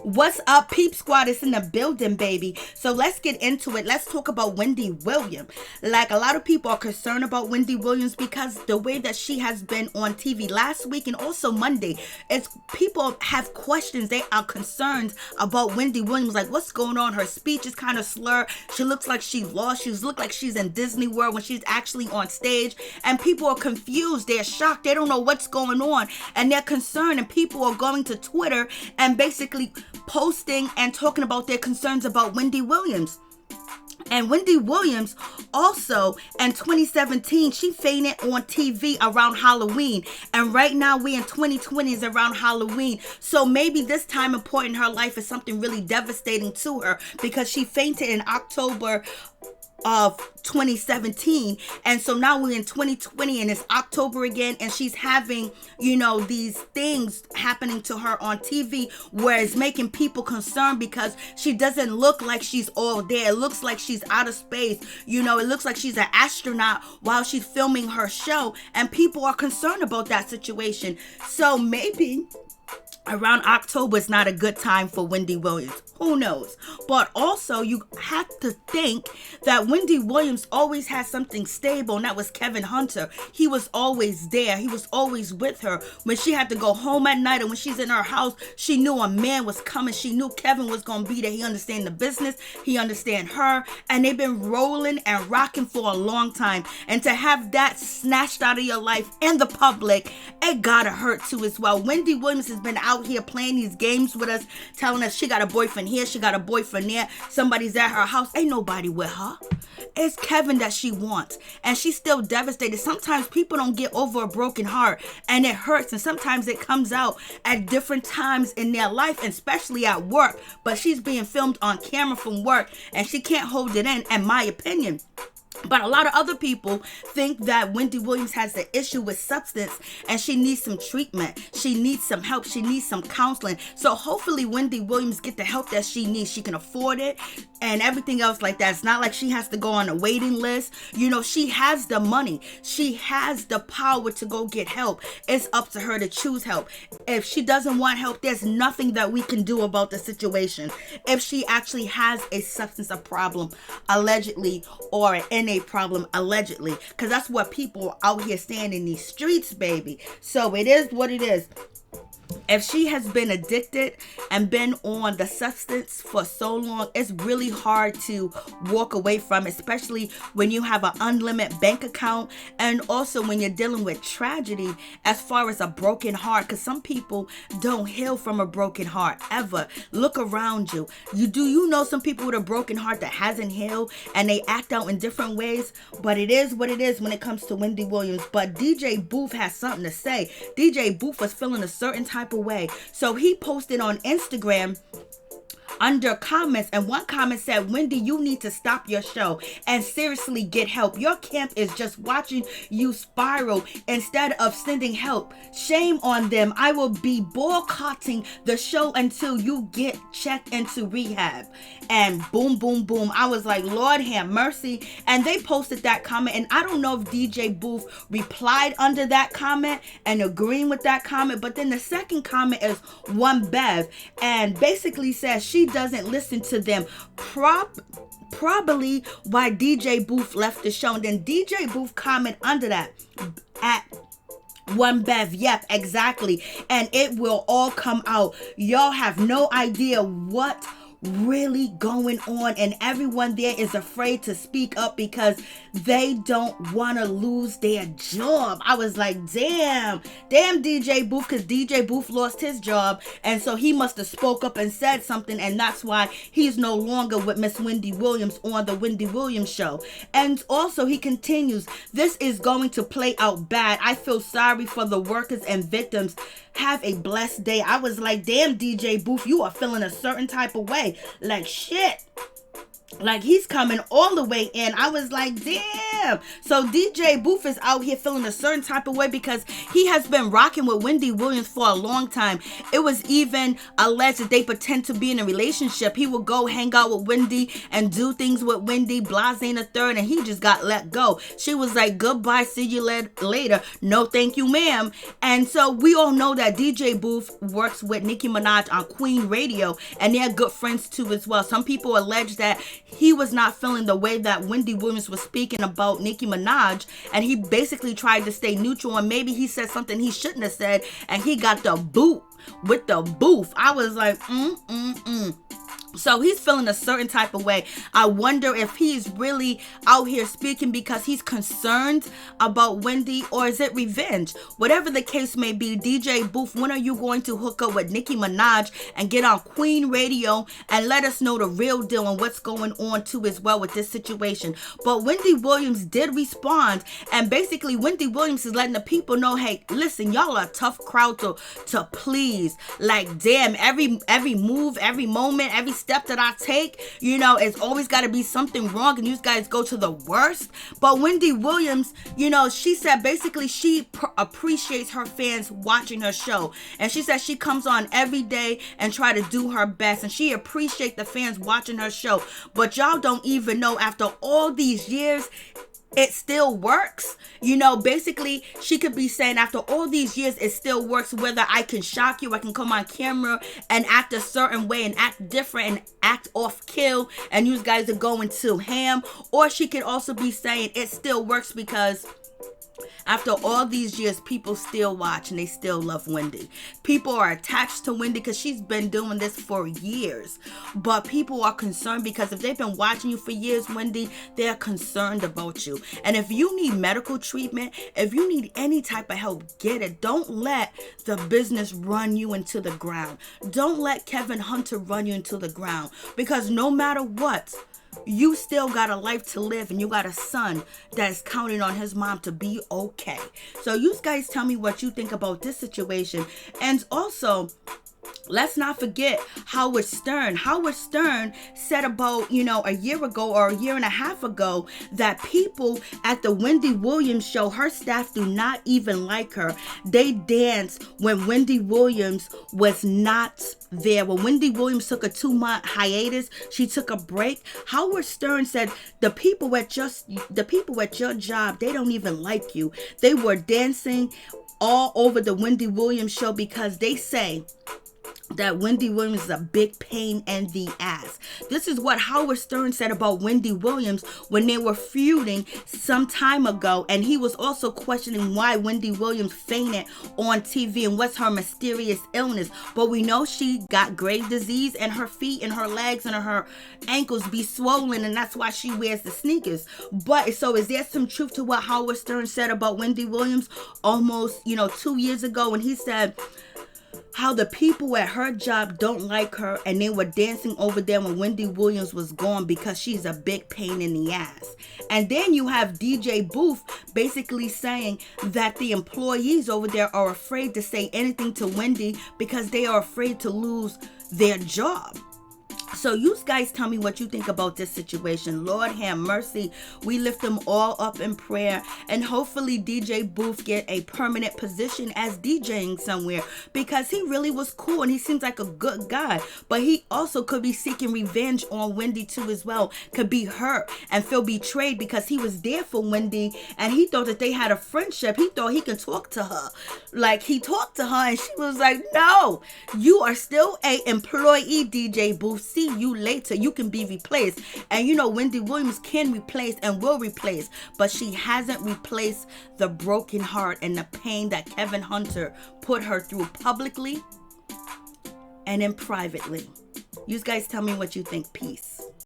What's up, Peep Squad? It's in the building, baby. So let's get into it. Let's talk about Wendy Williams. Like, a lot of people are concerned about Wendy Williams because the way that she has been on TV last week and also Monday, it's people have questions. They are concerned about Wendy Williams. Like, what's going on? Her speech is kind of slurred. She looks like she lost. She looks like she's in Disney World when she's actually on stage. And people are confused. They're shocked. They don't know what's going on. And they're concerned. And people are going to Twitter and basically posting and talking about their concerns about Wendy Williams. And Wendy Williams also in 2017, she fainted on TV around Halloween. And right now we in 2020 is around Halloween. So maybe this time and point in her life is something really devastating to her because she fainted in October of 2017, and so now we're in 2020 and it's October again, and she's having, these things happening to her on TV where it's making people concerned because she doesn't look like she's all there. It looks like she's out of space. It looks like she's an astronaut while she's filming her show, and people are concerned about that situation. So maybe around October is not a good time for Wendy Williams. Who knows? But also, you have to think that Wendy Williams always has something stable, and that was Kevin Hunter. He was always there. He was always with her. When she had to go home at night and when she's in her house, she knew a man was coming. She knew Kevin was going to be there. He understand the business. He understand her. And they've been rolling and rocking for a long time. And to have that snatched out of your life in the public, it gotta hurt too as well. Wendy Williams has been out here playing these games with us, telling us she got a boyfriend here, she got a boyfriend there, somebody's at her house. Ain't nobody with her. It's Kevin that she wants, and she's still devastated. Sometimes people don't get over a broken heart, and it hurts, and sometimes it comes out at different times in their life, especially at work. But she's being filmed on camera from work, and she can't hold it in my opinion. But a lot of other people think that Wendy Williams has an issue with substance and she needs some treatment. She needs some help. She needs some counseling. So hopefully Wendy Williams get the help that she needs. She can afford it and everything else like that. It's not like she has to go on a waiting list. She has the money. She has the power to go get help. It's up to her to choose help. If she doesn't want help, there's nothing that we can do about the situation. If she actually has a substance problem, allegedly, or an NA problem, allegedly, because that's what people out here saying in these streets, baby. So it is what it is. If she has been addicted and been on the substance for so long, it's really hard to walk away from, especially when you have an unlimited bank account and also when you're dealing with tragedy as far as a broken heart, because some people don't heal from a broken heart ever. Look around you. You know some people with a broken heart that hasn't healed and they act out in different ways, but it is what it is when it comes to Wendy Williams. But DJ Booth has something to say. DJ Booth was feeling a certain type of way. So he posted on Instagram under comments, and one comment said, Wendy, you need to stop your show and seriously get help. Your camp is just watching you spiral instead of sending help. Shame on them. I will be boycotting the show until you get checked into rehab. And boom, boom, boom. I was like, Lord have mercy. And they posted that comment, and I don't know if DJ Booth replied under that comment and agreeing with that comment, but then the second comment is One Bev, and basically says she doesn't listen to them. Probably why DJ Booth left the show. And then DJ Booth comment under that at One Bev. Yep, exactly. And it will all come out. Y'all have no idea what really going on, and everyone there is afraid to speak up because they don't want to lose their job. I was like, damn DJ Booth, because DJ Booth lost his job, and so he must have spoke up and said something, and that's why he's no longer with Miss Wendy Williams on the Wendy Williams show. And also he continues, this is going to play out bad. I feel sorry for the workers and victims. Have a blessed day. I was like, damn DJ Booth, you are feeling a certain type of way. Like, shit. Like, he's coming all the way in. I was like, damn. So DJ Booth is out here feeling a certain type of way because he has been rocking with Wendy Williams for a long time. It was even alleged that they pretend to be in a relationship. He would go hang out with Wendy and do things with Wendy, blase in the third, and he just got let go. She was like, goodbye, see you later. No, thank you, ma'am. And so we all know that DJ Booth works with Nicki Minaj on Queen Radio, and they're good friends too as well. Some people allege that he was not feeling the way that Wendy Williams was speaking about Nicki Minaj, and he basically tried to stay neutral, and maybe he said something he shouldn't have said, and he got the boot with the booth. I was like, So he's feeling a certain type of way. I wonder if he's really out here speaking because he's concerned about Wendy, or is it revenge? Whatever the case may be, DJ Booth, when are you going to hook up with Nicki Minaj and get on Queen Radio and let us know the real deal and what's going on too as well with this situation? But Wendy Williams did respond, and basically Wendy Williams is letting the people know, hey, listen, y'all are a tough crowd to please. Like, damn, every move, every moment, every step that I take, it's always got to be something wrong, and you guys go to the worst. But Wendy Williams, she said basically she appreciates her fans watching her show, and she said she comes on every day and try to do her best, and she appreciates the fans watching her show. But y'all don't even know, after all these years, it still works. Basically she could be saying, after all these years, it still works. Whether I can shock you, I can come on camera and act a certain way and act different and act off kill, and you guys are going to ham. Or she could also be saying it still works because after all these years, people still watch and they still love Wendy. People are attached to Wendy because she's been doing this for years. But people are concerned because if they've been watching you for years, Wendy, they're concerned about you. And if you need medical treatment, if you need any type of help, get it. Don't let the business run you into the ground. Don't let Kevin Hunter run you into the ground, because no matter what, you still got a life to live, and you got a son that's counting on his mom to be okay. So you guys tell me what you think about this situation. And also, let's not forget Howard Stern. Howard Stern said about, a year ago or a year and a half ago that people at the Wendy Williams show, her staff do not even like her. They danced when Wendy Williams was not there. When Wendy Williams took a 2-month hiatus, she took a break. Howard Stern said the people at your job, they don't even like you. They were dancing all over the Wendy Williams show because they say that Wendy Williams is a big pain in the ass. This is what Howard Stern said about Wendy Williams when they were feuding some time ago. And he was also questioning why Wendy Williams fainted on TV and what's her mysterious illness. But we know she got grave disease, and her feet and her legs and her ankles be swollen, and that's why she wears the sneakers. But so is there some truth to what Howard Stern said about Wendy Williams almost, 2 years ago, when he said how the people at her job don't like her, and they were dancing over there when Wendy Williams was gone because she's a big pain in the ass. And then you have DJ Booth basically saying that the employees over there are afraid to say anything to Wendy because they are afraid to lose their job. So you guys tell me what you think about this situation. Lord have mercy. We lift them all up in prayer, and hopefully DJ Booth get a permanent position as DJing somewhere, because he really was cool and he seems like a good guy. But he also could be seeking revenge on Wendy too as well. Could be hurt and feel betrayed because he was there for Wendy and he thought that they had a friendship. He thought he could talk to her. Like, he talked to her and she was like, no, you are still a employee, DJ Booth. See you later. You can be replaced. And Wendy Williams can replace and will replace, but she hasn't replaced the broken heart and the pain that Kevin Hunter put her through publicly and then privately. You guys tell me what you think. Peace.